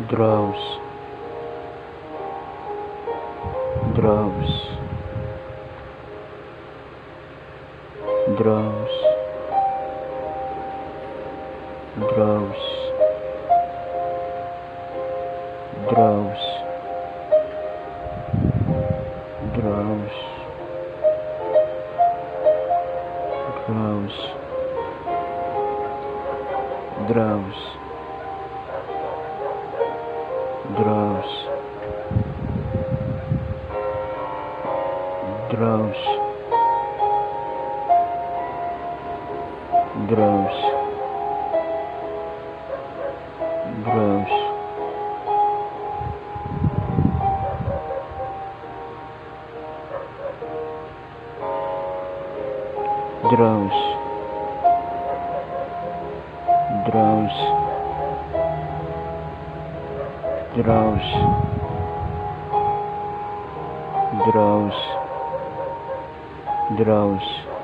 drowse, drowse, drowse, drowse, drowse, drowse, drowse, drowse, drowse, drowse, drowse, drowse, drowse, drowse, drowse, drowse, drowse.